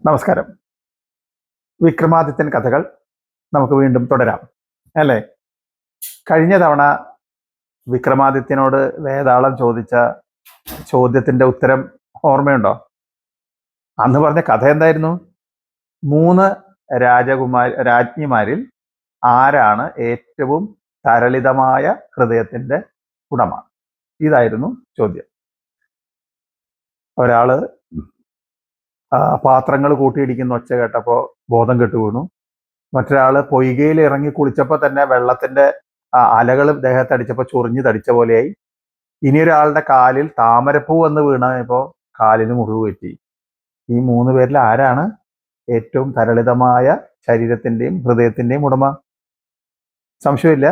നമസ്കാരം. വിക്രമാദിത്യൻ കഥകൾ നമുക്ക് വീണ്ടും തുടരാം അല്ലേ? കഴിഞ്ഞ തവണ വിക്രമാദിത്യനോട് വേതാളം ചോദിച്ച ചോദ്യത്തിന്റെ ഉത്തരം ഓർമ്മയുണ്ടോ? അന്ന് പറഞ്ഞ കഥ എന്തായിരുന്നു? 3 രാജ്ഞിമാരിൽ ആരാണ് ഏറ്റവും തരളിതമായ ഹൃദയത്തിന്റെ ഉടമ? ഇതായിരുന്നു ചോദ്യം. ഒരാള് പാത്രങ്ങൾ കൂട്ടിയിടിക്കുന്ന ഒച്ച കേട്ടപ്പോൾ ബോധം കെട്ടു വീണു. മറ്റൊരാള് പൊയ്കയിൽ ഇറങ്ങി കുളിച്ചപ്പോൾ തന്നെ വെള്ളത്തിന്റെ അലകൾ ദേഹത്തടിച്ചപ്പോൾ ചൊറിഞ്ഞു തടിച്ച പോലെയായി. ഇനിയൊരാളുടെ കാലിൽ താമരപ്പൂ വന്ന് വീണപ്പോൾ കാലിന് മുറിവ് പറ്റി. ഈ 3 പേരിൽ ആരാണ് ഏറ്റവും തരളിതമായ ശരീരത്തിന്റെയും ഹൃദയത്തിന്റെയും ഉടമ? സംശയമില്ല,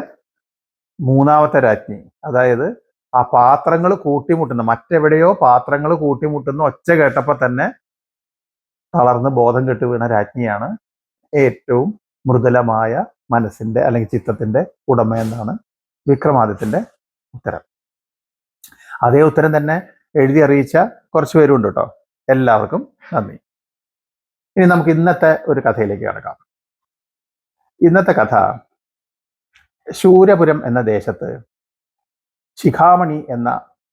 മൂന്നാമത്തെ രാജ്ഞി. അതായത് ആ പാത്രങ്ങൾ കൂട്ടിമുട്ടുന്ന, മറ്റെവിടെയോ പാത്രങ്ങൾ കൂട്ടിമുട്ടുന്ന ഒച്ച കേട്ടപ്പോൾ തന്നെ തളർന്ന് ബോധം കെട്ട് വീണ രാജ്ഞിയാണ് ഏറ്റവും മൃദുലമായ മനസ്സിന്റെ അല്ലെങ്കിൽ ചിത്തത്തിന്റെ ഉടമ എന്നാണ് വിക്രമാദിത്യന്റെ ഉത്തരം. അതേ ഉത്തരം തന്നെ എഴുതി അറിയിച്ച കുറച്ച് പേരുണ്ട് കേട്ടോ. എല്ലാവർക്കും നന്ദി. ഇനി നമുക്ക് ഇന്നത്തെ ഒരു കഥയിലേക്ക് കടക്കാം. ഇന്നത്തെ കഥ ശൂരപുരം എന്ന ദേശത്ത് ശിഖാമണി എന്ന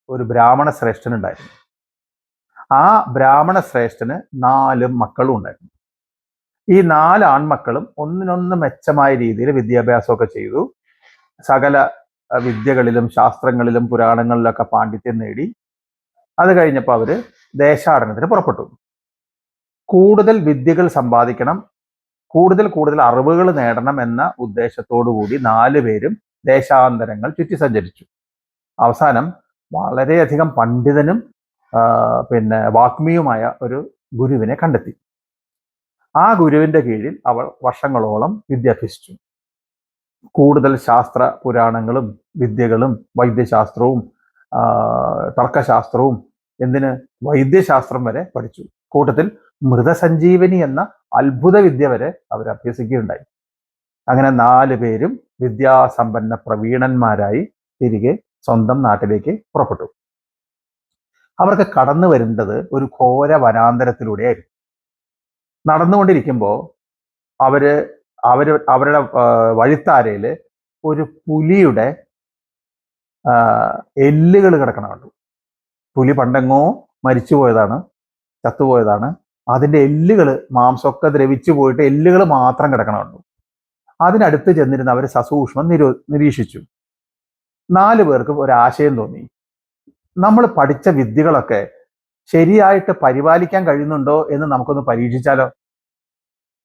ഒരു ബ്രാഹ്മണ ശ്രേഷ്ഠനുണ്ടായിരുന്നു. ആ ബ്രാഹ്മണ ശ്രേഷ്ഠന് 4 മക്കളും ഉണ്ടായിരുന്നു. ഈ 4 ആൺമക്കളും ഒന്നിനൊന്ന് മെച്ചമായ രീതിയിൽ വിദ്യാഭ്യാസമൊക്കെ ചെയ്തു. സകല വിദ്യകളിലും ശാസ്ത്രങ്ങളിലും പുരാണങ്ങളിലൊക്കെ പാണ്ഡിത്യം നേടി. അത് കഴിഞ്ഞപ്പോൾ അവര് ദേശാടനത്തിന് പുറപ്പെട്ടു. കൂടുതൽ വിദ്യകൾ സമ്പാദിക്കണം, കൂടുതൽ അറിവുകൾ നേടണം എന്ന ഉദ്ദേശത്തോടു കൂടി 4 പേരും ദേശാന്തരങ്ങൾ ചുറ്റി സഞ്ചരിച്ചു. അവസാനം വളരെയധികം പണ്ഡിതനും വാഗ്മിയുമായ ഒരു ഗുരുവിനെ കണ്ടെത്തി. ആ ഗുരുവിന്റെ കീഴിൽ അവൾ വർഷങ്ങളോളം വിദ്യാഭ്യസിച്ചു. കൂടുതൽ ശാസ്ത്ര പുരാണങ്ങളും വിദ്യകളും വൈദ്യശാസ്ത്രവും തർക്കശാസ്ത്രവും എന്തിന് വൈദ്യശാസ്ത്രം വരെ പഠിച്ചു. കൂട്ടത്തിൽ മൃതസഞ്ജീവനി എന്ന അത്ഭുത വിദ്യ വരെ അവർ അഭ്യസിക്കുകയുണ്ടായി. അങ്ങനെ 4 പേരും വിദ്യാസമ്പന്ന പ്രവീണന്മാരായി തിരികെ സ്വന്തം നാട്ടിലേക്ക് പുറപ്പെട്ടു. അവർക്ക് കടന്നു വരേണ്ടത് ഒരു ഘോര വനാന്തരത്തിലൂടെയായിരുന്നു. നടന്നുകൊണ്ടിരിക്കുമ്പോൾ അവരുടെ വഴിത്താരയില് ഒരു പുലിയുടെ എല്ലുകൾ കിടക്കണം കണ്ടു. പുലി പണ്ടെങ്ങോ മരിച്ചുപോയതാണ്, ചത്തുപോയതാണ്. അതിന്റെ എല്ലുകൾ, മാംസമൊക്കെ ദ്രവിച്ചു പോയിട്ട് എല്ലുകൾ മാത്രം കിടക്കണം കണ്ടു. അതിനടുത്ത് ചെന്നിരുന്ന് അവർ സസൂക്ഷ്മം നിരീക്ഷിച്ചു. 4 പേർക്കും ഒരാശയം തോന്നി. നമ്മൾ പഠിച്ച വിദ്യകളൊക്കെ ശരിയായിട്ട് പരിപാലിക്കാൻ കഴിയുന്നുണ്ടോ എന്ന് നമുക്കൊന്ന് പരീക്ഷിച്ചാലോ?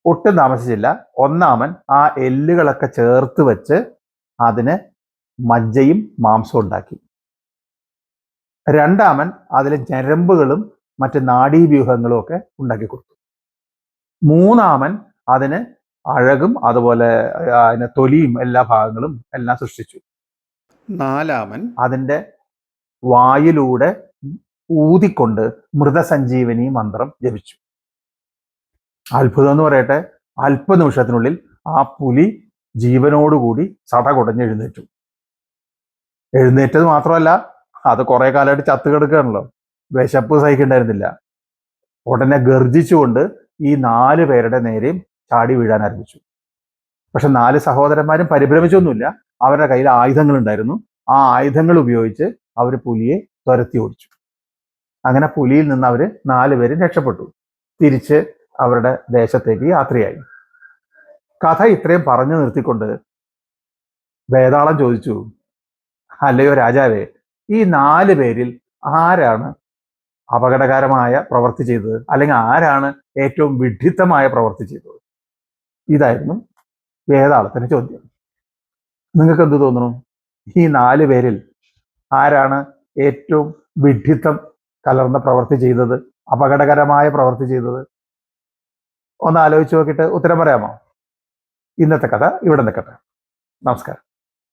ഒട്ടും താമസിച്ചില്ല. ഒന്നാമൻ ആ എല്ലുകളൊക്കെ ചേർത്ത് വെച്ച് അതിന് മജ്ജയും മാംസവും ഉണ്ടാക്കി. രണ്ടാമൻ അതിൽ ഞരമ്പുകളും മറ്റ് നാഡീവ്യൂഹങ്ങളും ഒക്കെ ഉണ്ടാക്കി കൊടുത്തു. മൂന്നാമൻ അതിന് അഴകും അതുപോലെ അതിന് തൊലിയും എല്ലാ ഭാഗങ്ങളും എല്ലാം സൃഷ്ടിച്ചു. നാലാമൻ അതിൻ്റെ വായിലൂടെ ഊതിക്കൊണ്ട് മൃതസഞ്ജീവനി മന്ത്രം ജപിച്ചു. അത്ഭുതം എന്ന് പറയട്ടെ, അല്പനിമിഷത്തിനുള്ളിൽ ആ പുലി ജീവനോടുകൂടി സടകുടഞ്ഞ് എഴുന്നേറ്റു. എഴുന്നേറ്റത് മാത്രമല്ല, അത് കുറെ കാലമായിട്ട് ചത്തു കിടക്കുകയാണല്ലോ, വിശപ്പ് സഹിക്കണ്ടായിരുന്നില്ല. ഉടനെ ഗർജിച്ചുകൊണ്ട് ഈ 4 പേരുടെ നേരെയും ചാടി വീഴാൻ ആരംഭിച്ചു. പക്ഷെ 4 സഹോദരന്മാരും പരിഭ്രമിച്ചൊന്നുമില്ല. അവരുടെ കയ്യിൽ ആയുധങ്ങൾ ഉണ്ടായിരുന്നു. ആ ആയുധങ്ങൾ ഉപയോഗിച്ച് അവർ പുലിയെ തുരത്തി ഓടിച്ചു. അങ്ങനെ പുലിയിൽ നിന്ന് അവർ 4 പേരും രക്ഷപ്പെട്ടു. തിരിച്ച് അവരുടെ ദേശത്തേക്ക് യാത്രയായി. കഥ ഇത്രയും പറഞ്ഞു നിർത്തിക്കൊണ്ട് വേതാളം ചോദിച്ചു, അല്ലയോ രാജാവേ, ഈ 4 പേരിൽ ആരാണ് അപകടകരമായ പ്രവൃത്തി ചെയ്തത്, അല്ലെങ്കിൽ ആരാണ് ഏറ്റവും വിഡ്ഢിത്തമായ പ്രവൃത്തി ചെയ്തത്? ഇതായിരുന്നു വേതാളത്തിന്റെ ചോദ്യം. നിങ്ങൾക്ക് എന്ത് തോന്നുന്നു? ഈ 4 പേരിൽ ആരാണ് ഏറ്റവും വിഡ്ഢിത്തം കലർന്ന പ്രവൃത്തി ചെയ്തത്, അപകടകരമായ പ്രവൃത്തി ചെയ്തത്? ഒന്ന് ആലോചിച്ച് നോക്കിയിട്ട് ഉത്തരം പറയാമോ? ഇന്നത്തെ കഥ ഇവിടെ നിൽക്കട്ടെ. നമസ്കാരം.